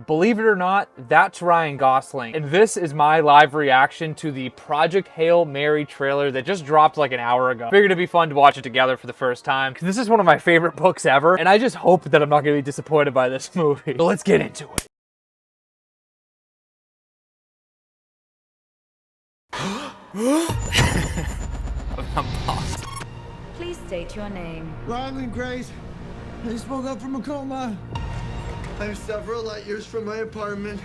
Believe it or not, that's Ryan Gosling. And this is my live reaction to the Project Hail Mary trailer that just dropped like an hour ago. Figured it'd be fun to watch it together for the first time, because this is one of my favorite books ever, and I just hope that I'm not gonna be disappointed by this movie. So let's get into it. I'm paused. Please state your name. Ryland Grace. I just woke up from a coma. I'm several light years from my apartment.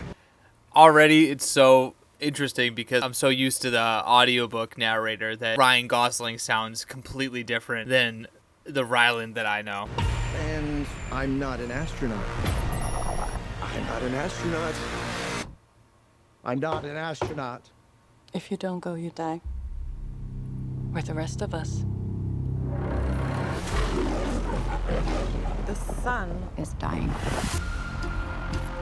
Already, it's so interesting because I'm so used to the audiobook narrator that Ryan Gosling sounds completely different than the Ryland that I know. And I'm not an astronaut. I'm not an astronaut. I'm not an astronaut. If you don't go, you die. With the rest of us. The sun is dying.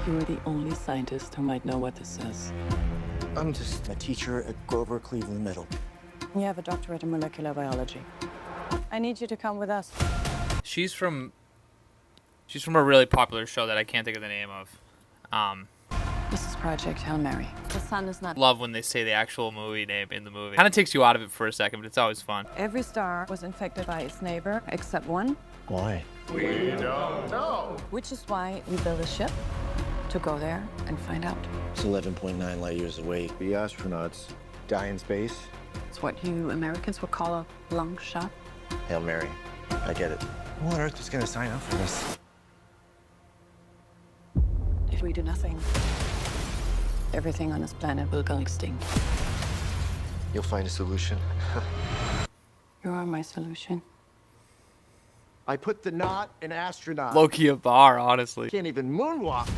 You are the only scientist who might know what this says. I'm just a teacher at Grover Cleveland Middle. You have a doctorate in molecular biology. I need you to come with us. She's from a really popular show that I can't think of the name of. This is Project Hail Mary. The sun is not... Love when they say the actual movie name in the movie. Kind of takes you out of it for a second, but it's always fun. Every star was infected by its neighbor, except one. Why? We don't know. Which is why we built a ship to go there and find out. It's 11.9 light years away. The astronauts die in space. It's what you Americans would call a long shot. Hail Mary. I get it. Who on earth is going to sign up for this? If we do nothing, everything on this planet will go extinct. You'll find a solution. You are my solution. I put the not in astronaut. Low-key a bar, honestly. Can't even moonwalk.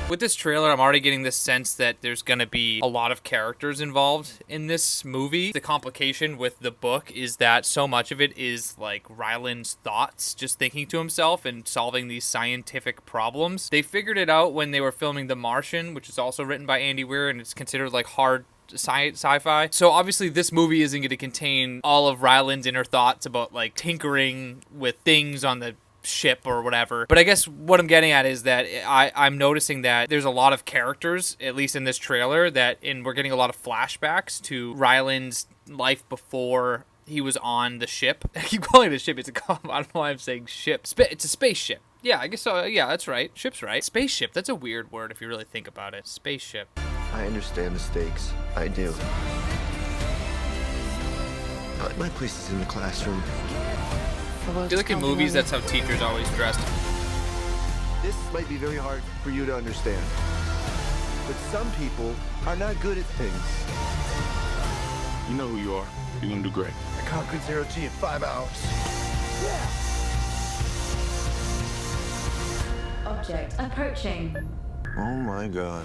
With this trailer, I'm already getting this sense that there's going to be a lot of characters involved in this movie. The complication with the book is that so much of it is like Ryland's thoughts, just thinking to himself and solving these scientific problems. They figured it out when they were filming The Martian, which is also written by Andy Weir, and it's considered like hard sci-fi. So obviously this movie isn't going to contain all of Ryland's inner thoughts about like tinkering with things on the ship or whatever. But I guess what I'm getting at is that I'm noticing that there's a lot of characters, at least in this trailer, and we're getting a lot of flashbacks to Ryland's life before he was on the ship. I keep calling it a ship. I don't know why I'm saying ship. It's a spaceship. Yeah, I guess so. Yeah, that's right. Ship's right. Spaceship. That's a weird word if you really think about it. Spaceship. I understand the stakes. I do. My place is in the classroom. I feel like in movies, that's how teachers always dressed. This might be very hard for you to understand, but some people are not good at things. You know who you are. You're gonna do great. I conquered zero G in 5 hours. Object approaching. Oh my God.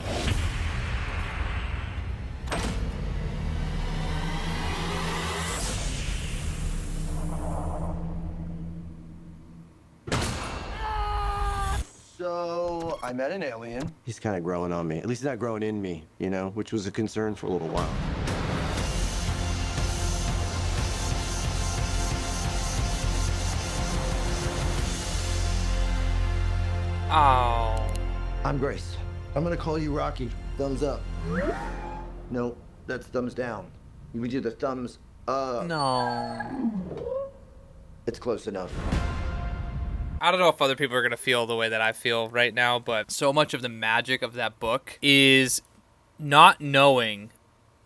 So, I met an alien. He's kind of growing on me. At least he's not growing in me, you know, which was a concern for a little while. Oh. I'm Grace. I'm gonna call you Rocky. Thumbs up. No, that's thumbs down. We do the thumbs up. No. It's close enough. I don't know if other people are going to feel the way that I feel right now, but so much of the magic of that book is not knowing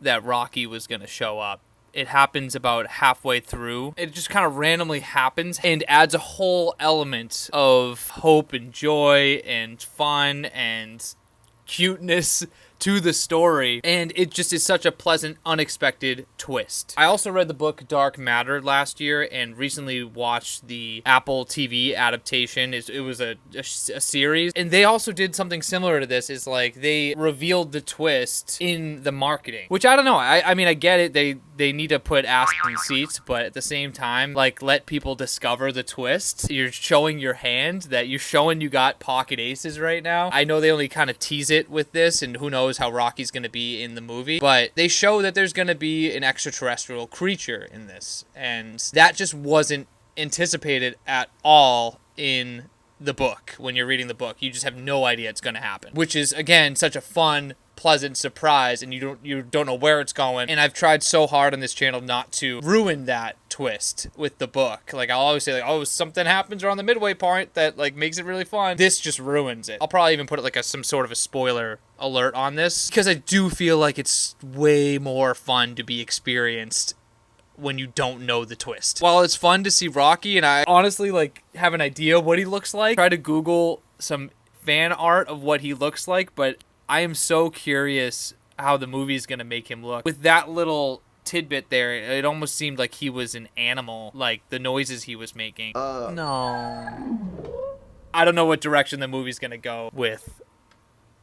that Rocky was going to show up. It happens about halfway through. It just kind of randomly happens and adds a whole element of hope and joy and fun and cuteness to the story, and it just is such a pleasant, unexpected twist. I also read the book Dark Matter last year and recently watched the Apple TV adaptation. It was a series, and they also did something similar to this. Is like they revealed the twist in the marketing, which I don't know. I mean, I get it. they need to put ass in seats, but at the same time, like, let people discover the twist. You're showing your hand, that you're showing you got pocket aces right now. I know they only kind of tease it with this, and who knows how Rocky's going to be in the movie, but they show that there's going to be an extraterrestrial creature in this, and that just wasn't anticipated at all in the book. When you're reading the book, you just have no idea it's going to happen, which is, again, such a fun, pleasant surprise, and you don't know where it's going. And I've tried so hard on this channel not to ruin that twist with the book. Like, I'll always say, like, oh, something happens around the midway point that, like, makes it really fun. This just ruins it. I'll probably even put, like, some sort of a spoiler alert on this, because I do feel like it's way more fun to be experienced when you don't know the twist. While it's fun to see Rocky, and I honestly, like, have an idea what he looks like, try to Google some fan art of what he looks like, but I am so curious how the movie is going to make him look. With that little tidbit there, it almost seemed like he was an animal, like the noises he was making. No. I don't know what direction the movie's going to go with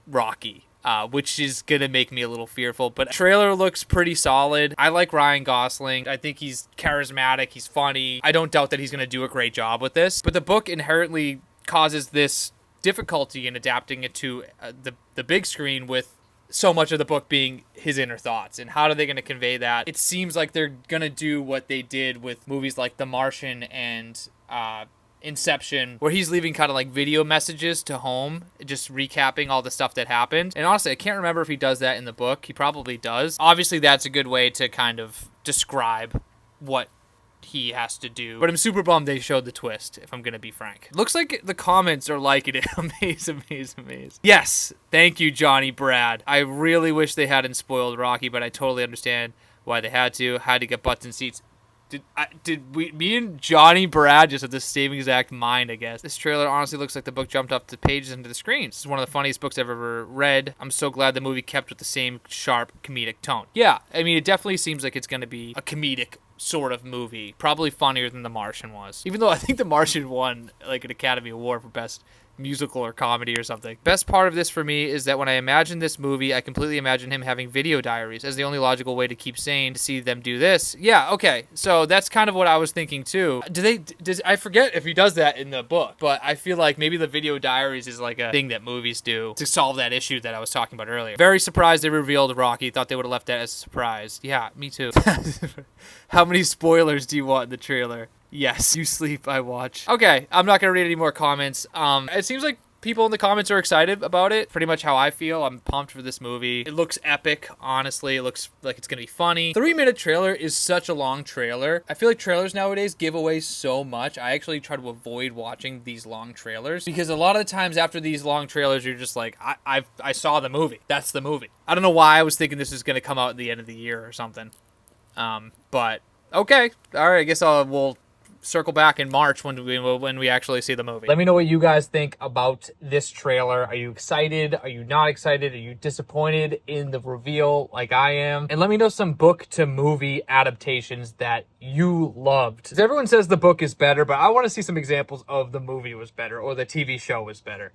Rocky, which is going to make me a little fearful. But trailer looks pretty solid. I like Ryan Gosling. I think he's charismatic. He's funny. I don't doubt that he's going to do a great job with this. But the book inherently causes this difficulty in adapting it to the big screen, with so much of the book being his inner thoughts. And how are they going to convey that? It seems like they're going to do what they did with movies like The Martian and Inception, where he's leaving kind of like video messages to home, just recapping all the stuff that happened. And honestly, I can't remember if he does that in the book. He probably does. Obviously, that's a good way to kind of describe what he has to do, but I'm super bummed they showed the twist, if I'm gonna be frank. Looks like the comments are liking it. Amazing. Yes, thank you, Johnny Brad. I really wish they hadn't spoiled Rocky, but I totally understand why they had to get butts in seats. Me and Johnny Brad just have the same exact mind, I guess. This trailer honestly looks like the book jumped off the pages into the screen. This is one of the funniest books I've ever read. I'm so glad the movie kept with the same sharp comedic tone. Yeah, I mean, it definitely seems like it's going to be a comedic sort of movie. Probably funnier than The Martian was. Even though I think The Martian won, like, an Academy Award for Best Musical or Comedy or something. Best part of this for me is that when I imagine this movie, I completely imagine him having video diaries as the only logical way to keep sane to see them do this. Yeah, okay. So that's kind of what I was thinking too. I forget if he does that in the book, but I feel like maybe the video diaries is like a thing that movies do to solve that issue that I was talking about earlier. Very surprised they revealed Rocky. Thought they would have left that as a surprise. Yeah, me too. How many spoilers do you want in the trailer? Yes, you sleep, I watch. Okay, I'm not gonna read any more comments. It seems like people in the comments are excited about it. Pretty much how I feel. I'm pumped for this movie. It looks epic, honestly. It looks like it's gonna be funny. 3-minute trailer is such a long trailer. I feel like trailers nowadays give away so much. I actually try to avoid watching these long trailers, because a lot of the times after these long trailers, you're just like, I saw the movie. That's the movie. I don't know why I was thinking this was gonna come out at the end of the year or something. But okay. All right, I guess we'll circle back in March when we actually see the movie. Let me know what you guys think about this trailer. Are you excited? Are you not excited? Are you disappointed in the reveal like I am? And let me know some book to movie adaptations that you loved. Because everyone says the book is better, but I want to see some examples of the movie was better or the TV show was better.